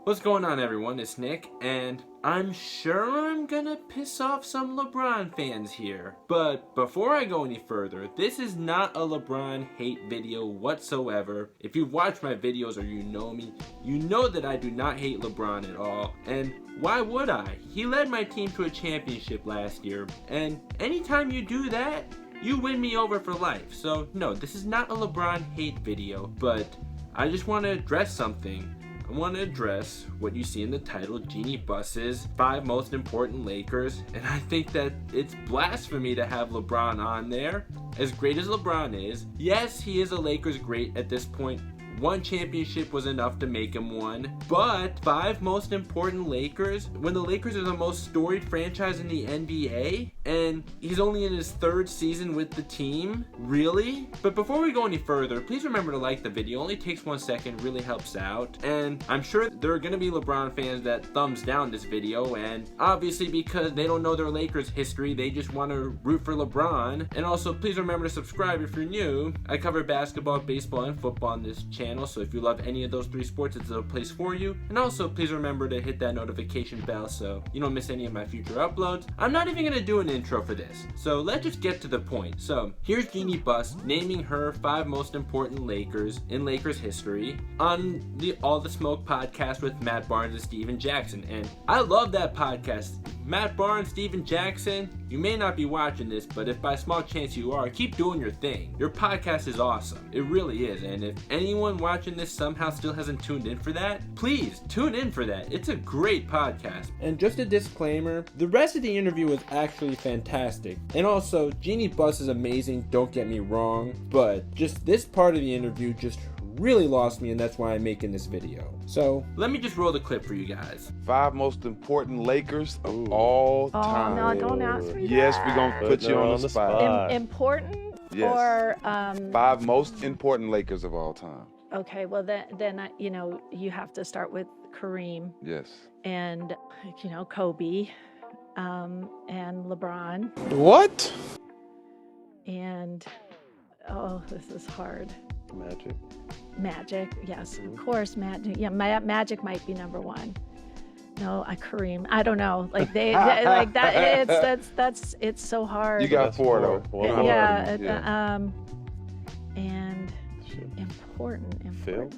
What's going on, everyone? It's Nick, and I'm sure I'm gonna piss off some LeBron fans here. But before I go any further, this is not a LeBron hate video whatsoever. If you've watched my videos or you know me, you know that I do not hate LeBron at all. And why would I? He led my team to a championship last year, and anytime you do that, you win me over for life. So no, this is not a LeBron hate video, but I just want to address something. I want to address what you see in the title, Jeanie Buss's 5 most important Lakers, and I think that it's blasphemy to have LeBron on there. As great as LeBron is, yes, he is a Lakers great at this point. 1 championship was enough to make him one, but 5 most important Lakers, when the Lakers are the most storied franchise in the NBA, and he's only in his 3rd season with the team? Really? But before we go any further, please remember to like the video. It only takes 1 second, really helps out. And I'm sure there are going to be LeBron fans that thumbs down this video, and obviously because they don't know their Lakers history, they just want to root for LeBron. And also, please remember to subscribe if you're new. I cover basketball, baseball, and football on this channel, so if you love any of those 3 sports, it's a place for you. And also, please remember to hit that notification bell so you don't miss any of my future uploads. I'm not even going to do an intro for this, so let's just get to the point. So here's Jeanie Buss naming her 5 most important Lakers in Lakers history on the All the Smoke podcast with Matt Barnes and Steven Jackson. And I love that podcast. Matt Barnes, Steven Jackson, you may not be watching this, but if by small chance you are, keep doing your thing. Your podcast is awesome. It really is. And if anyone watching this somehow still hasn't tuned in for that, please tune in for that. It's a great podcast. And just a disclaimer, the rest of the interview was actually fantastic. And also, Jeanie Buss is amazing, don't get me wrong, but just this part of the interview just really lost me, and that's why I'm making this video. So let me just roll the clip for you guys. 5 most important Lakers of all time. Oh, no, don't ask me that. Yes, we're going to put you on the spot. Important? Yes. Or 5 most important Lakers of all time. okay, well then you have to start with Kareem Yes. and Kobe and LeBron What? and this is hard. Magic. Yes, of course, Magic. Yeah, Magic might be number 1. No, Kareem. I don't know. Like they like that. It's so hard. You got 4 though. And important. Phil?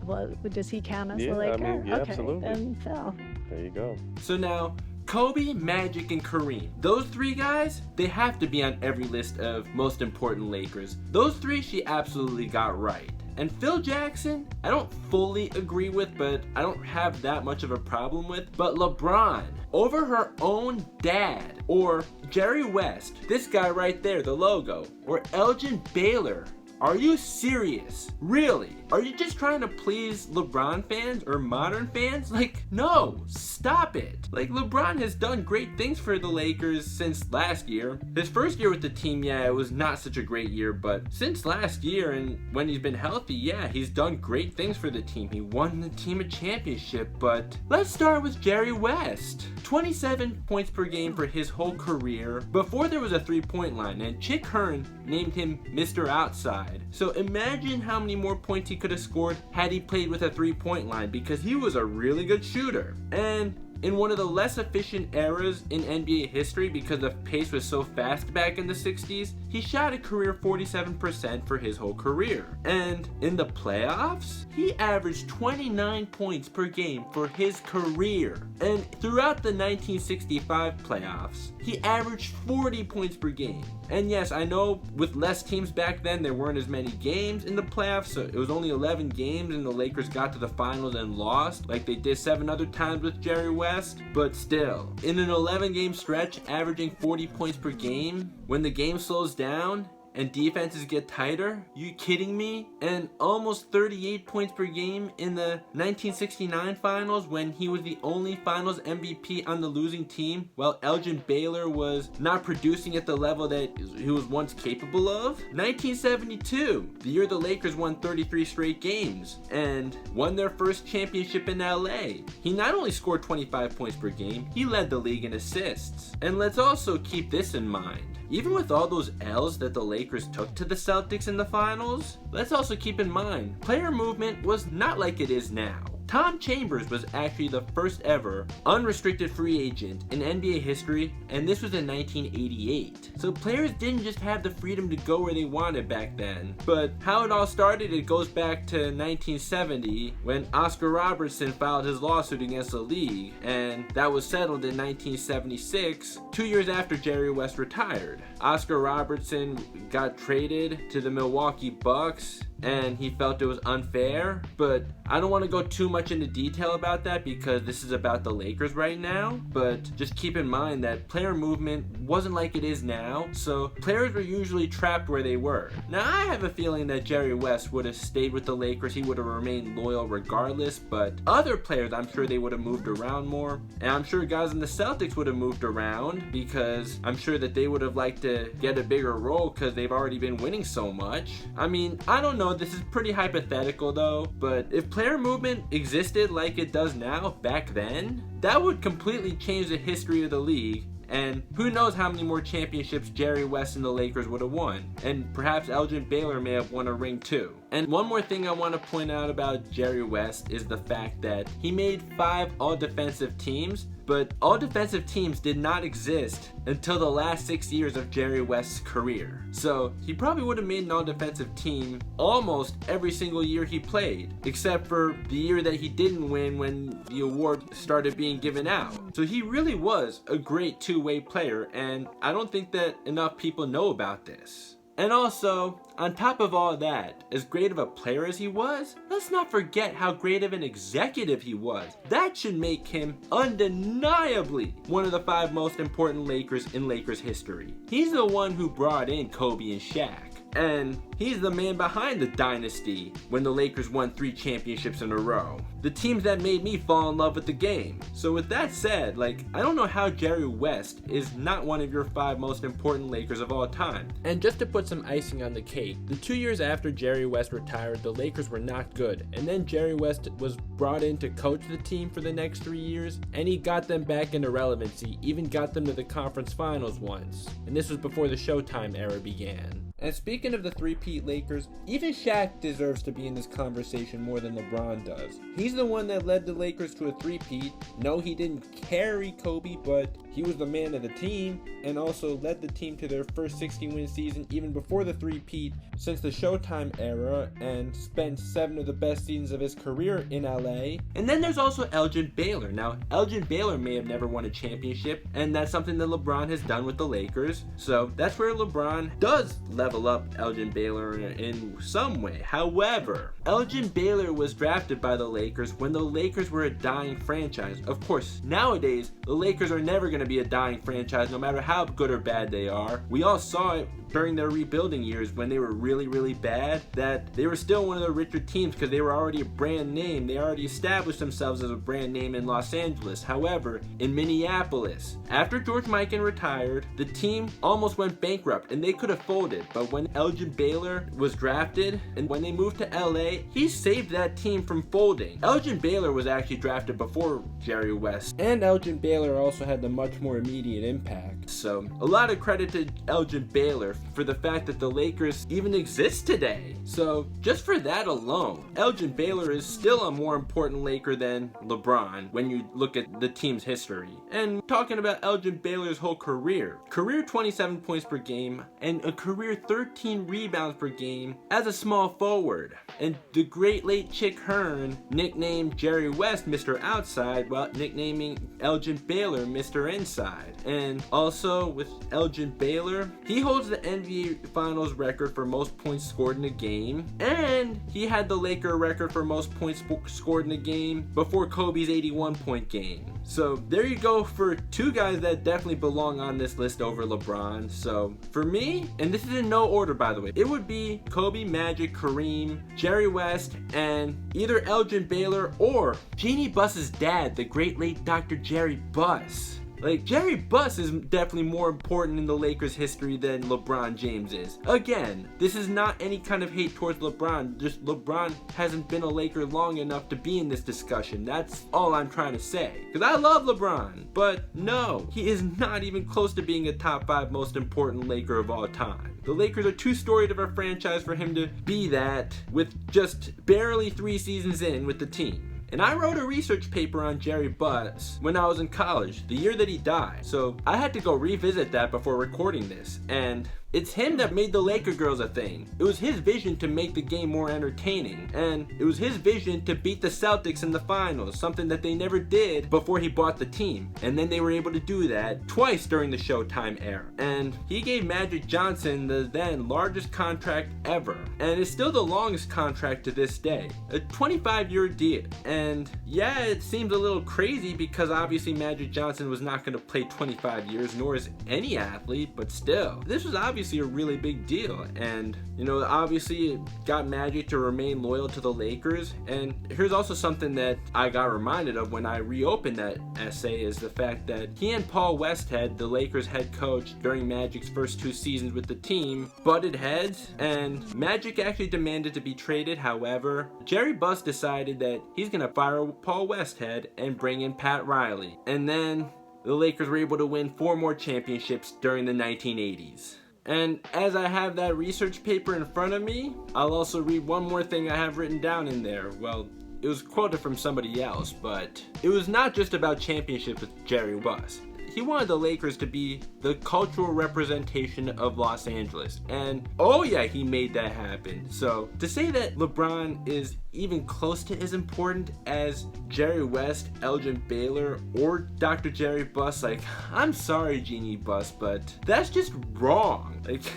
Well, does he count as Yeah, a Laker? I mean, yeah, okay, absolutely. then Phil. There you go. So now, Kobe, Magic, and Kareem. Those 3 guys, they have to be on every list of most important Lakers. Those 3 she absolutely got right. And Phil Jackson, I don't fully agree with, but I don't have that much of a problem with. But LeBron, over her own dad, or Jerry West, this guy right there, the logo, or Elgin Baylor. Are you serious? Really? Are you just trying to please LeBron fans or modern fans? Like, no, stop it. Like, LeBron has done great things for the Lakers since last year. His first year with the team, yeah, it was not such a great year, but since last year and when he's been healthy, yeah, he's done great things for the team. He won the team a championship, but let's start with Jerry West. 27 points per game for his whole career before there was a 3-point line, and Chick Hearn named him Mr. Outside. So imagine how many more points he could have scored had he played with a 3-point line, because he was a really good shooter. And in one of the less efficient eras in NBA history, because the pace was so fast back in the 60s, he shot a career 47% for his whole career. And in the playoffs, he averaged 29 points per game for his career. And throughout the 1965 playoffs, he averaged 40 points per game. And yes, I know with less teams back then, there weren't as many games in the playoffs, so it was only 11 games and the Lakers got to the finals and lost, like they did 7 other times with Jerry West. But still, in an 11-game stretch, averaging 40 points per game, when the game slows down and defenses get tighter? You kidding me? And almost 38 points per game in the 1969 finals when he was the only finals MVP on the losing team, while Elgin Baylor was not producing at the level that he was once capable of. 1972, the year the Lakers won 33 straight games and won their first championship in LA. He not only scored 25 points per game, he led the league in assists. And let's also keep this in mind. Even with all those L's that the Lakers took to the Celtics in the finals, let's also keep in mind, player movement was not like it is now. Tom Chambers was actually the first ever unrestricted free agent in NBA history, and this was in 1988. So players didn't just have the freedom to go where they wanted back then. But how it all started, it goes back to 1970 when Oscar Robertson filed his lawsuit against the league, and that was settled in 1976, 2 years after Jerry West retired. Oscar Robertson got traded to the Milwaukee Bucks, and he felt it was unfair, but I don't want to go too much into detail about that because this is about the Lakers right now. But just keep in mind that player movement wasn't like it is now, so players were usually trapped where they were. Now I have a feeling that Jerry West would have stayed with the Lakers, he would have remained loyal regardless, but other players, I'm sure they would have moved around more, and I'm sure guys in the Celtics would have moved around because I'm sure that they would have liked to get a bigger role because they've already been winning so much. I mean, I don't know, this is pretty hypothetical though, but if player movement existed like it does now back then, that would completely change the history of the league, and who knows how many more championships Jerry West and the Lakers would have won, and perhaps Elgin Baylor may have won a ring too. And one more thing I want to point out about Jerry West is the fact that he made 5 all-defensive teams, but all-defensive teams did not exist until the last 6 years of Jerry West's career. So he probably would have made an all-defensive team almost every single year he played, except for the year that he didn't win when the award started being given out. So he really was a great two-way player, and I don't think that enough people know about this. And also, on top of all that, as great of a player as he was, let's not forget how great of an executive he was. That should make him undeniably one of the 5 most important Lakers in Lakers history. He's the one who brought in Kobe and Shaq. And he's the man behind the dynasty when the Lakers won 3 championships in a row. The teams that made me fall in love with the game. So with that said, I don't know how Jerry West is not one of your 5 most important Lakers of all time. And just to put some icing on the cake, the 2 years after Jerry West retired, the Lakers were not good. And then Jerry West was brought in to coach the team for the next 3 years, and he got them back into relevancy, even got them to the conference finals once. And this was before the Showtime era began. And speaking of the three-peat Lakers, even Shaq deserves to be in this conversation more than LeBron does. He's the one that led the Lakers to a three-peat. No, he didn't carry Kobe, but he was the man of the team and also led the team to their first 60-win season even before the three-peat since the Showtime era, and spent 7 of the best seasons of his career in LA. And then there's also Elgin Baylor. Now, Elgin Baylor may have never won a championship, and that's something that LeBron has done with the Lakers. So that's where LeBron does level up Elgin Baylor in some way. However, Elgin Baylor was drafted by the Lakers when the Lakers were a dying franchise. Of course, nowadays, the Lakers are never going to be a dying franchise no matter how good or bad they are. We all saw it during their rebuilding years when they were really bad, that they were still one of the richer teams because they were already a brand name. They already established themselves as a brand name in Los Angeles. However, in Minneapolis, after George Mikan retired, the team almost went bankrupt and they could have folded. But when Elgin Baylor was drafted and when they moved to LA, he saved that team from folding. Elgin Baylor was actually drafted before Jerry West, and Elgin Baylor also had the much more immediate impact. So a lot of credit to Elgin Baylor for the fact that the Lakers even exist today. So just for that alone, Elgin Baylor is still a more important Laker than LeBron when you look at the team's history. And talking about Elgin Baylor's whole career 27 points per game and a career 13 rebounds per game as a small forward. And the great late Chick Hearn nicknamed Jerry West Mr. Outside while nicknaming Elgin Baylor Mr. Inside. And also with Elgin Baylor, he holds the NBA Finals record for most points scored in a game, and he had the Laker record for most points scored in a game before Kobe's 81-point game. So there you go for 2 guys that definitely belong on this list over LeBron. So for me, and this is in no order by the way, it would be Kobe, Magic, Kareem, Jerry West, and either Elgin Baylor or Jeanie Buss's dad, the great late Dr. Jerry Buss. Jerry Buss is definitely more important in the Lakers' history than LeBron James is. Again, this is not any kind of hate towards LeBron, just LeBron hasn't been a Laker long enough to be in this discussion. That's all I'm trying to say. Because I love LeBron, but no, he is not even close to being a top 5 most important Laker of all time. The Lakers are too storied of a franchise for him to be that with just barely 3 seasons in with the team. And I wrote a research paper on Jeanie Buss when I was in college, the year that he died. So I had to go revisit that before recording this. And it's him that made the Laker girls a thing. It was his vision to make the game more entertaining. And it was his vision to beat the Celtics in the finals, something that they never did before he bought the team. And then they were able to do that twice during the Showtime era. And he gave Magic Johnson the then largest contract ever. And it's still the longest contract to this day. A 25-year deal. And yeah, it seems a little crazy because obviously Magic Johnson was not going to play 25 years, nor is any athlete, but still. This was obviously a really big deal, and you know, obviously it got Magic to remain loyal to the Lakers. And here's also something that I got reminded of when I reopened that essay, is the fact that he and Paul Westhead, the Lakers head coach during Magic's first 2 seasons with the team, butted heads, and Magic actually demanded to be traded. However, Jeanie Buss decided that he's gonna fire Paul Westhead and bring in Pat Riley, and then the Lakers were able to win 4 more championships during the 1980s. And as I have that research paper in front of me, I'll also read one more thing I have written down in there. Well, it was quoted from somebody else, but it was not just about championships with Jeanie Buss. He wanted the Lakers to be the cultural representation of Los Angeles. And oh yeah, he made that happen. So to say that LeBron is even close to as important as Jerry West, Elgin Baylor, or Dr. Jeanie Buss, like, I'm sorry, Jeanie Buss, but that's just wrong. Like,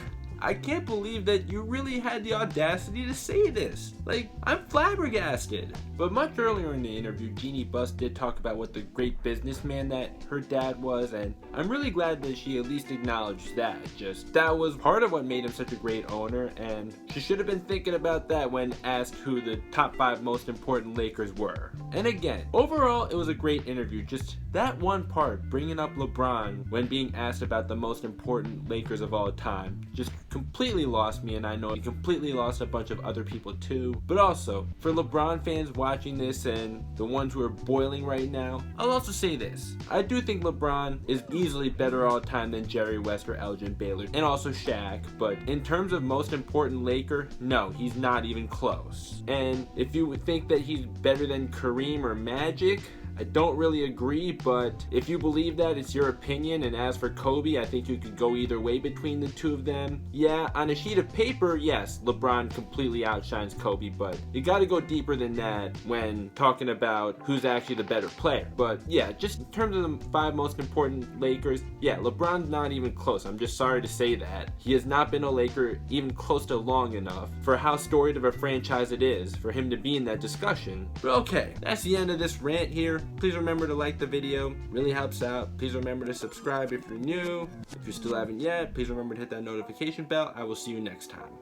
I can't believe that you really had the audacity to say this. Like, I'm flabbergasted. But much earlier in the interview, Jeanie Buss did talk about what the great businessman that her dad was, and I'm really glad that she at least acknowledged that. Just, that was part of what made him such a great owner, and she should have been thinking about that when asked who the top 5 most important Lakers were. And again, overall, it was a great interview. Just that one part, bringing up LeBron when being asked about the most important Lakers of all time, just completely lost me, and I know he completely lost a bunch of other people too. But also, for LeBron fans watching this and the ones who are boiling right now, I'll also say this. I do think LeBron is easily better all time than Jerry West or Elgin Baylor, and also Shaq, but in terms of most important Laker, no, he's not even close. And if you would think that he's better than Kareem or Magic, I don't really agree, but if you believe that, it's your opinion. And as for Kobe, I think you could go either way between the two of them. Yeah, on a sheet of paper, yes, LeBron completely outshines Kobe, but you gotta go deeper than that when talking about who's actually the better player. But yeah, just in terms of the 5 most important Lakers, yeah, LeBron's not even close. I'm just sorry to say that. He has not been a Laker even close to long enough for how storied of a franchise it is for him to be in that discussion. But okay, that's the end of this rant here. Please remember to like the video, really helps out. Please remember to subscribe if you're new. If you still haven't yet, please remember to hit that notification bell. I will see you next time.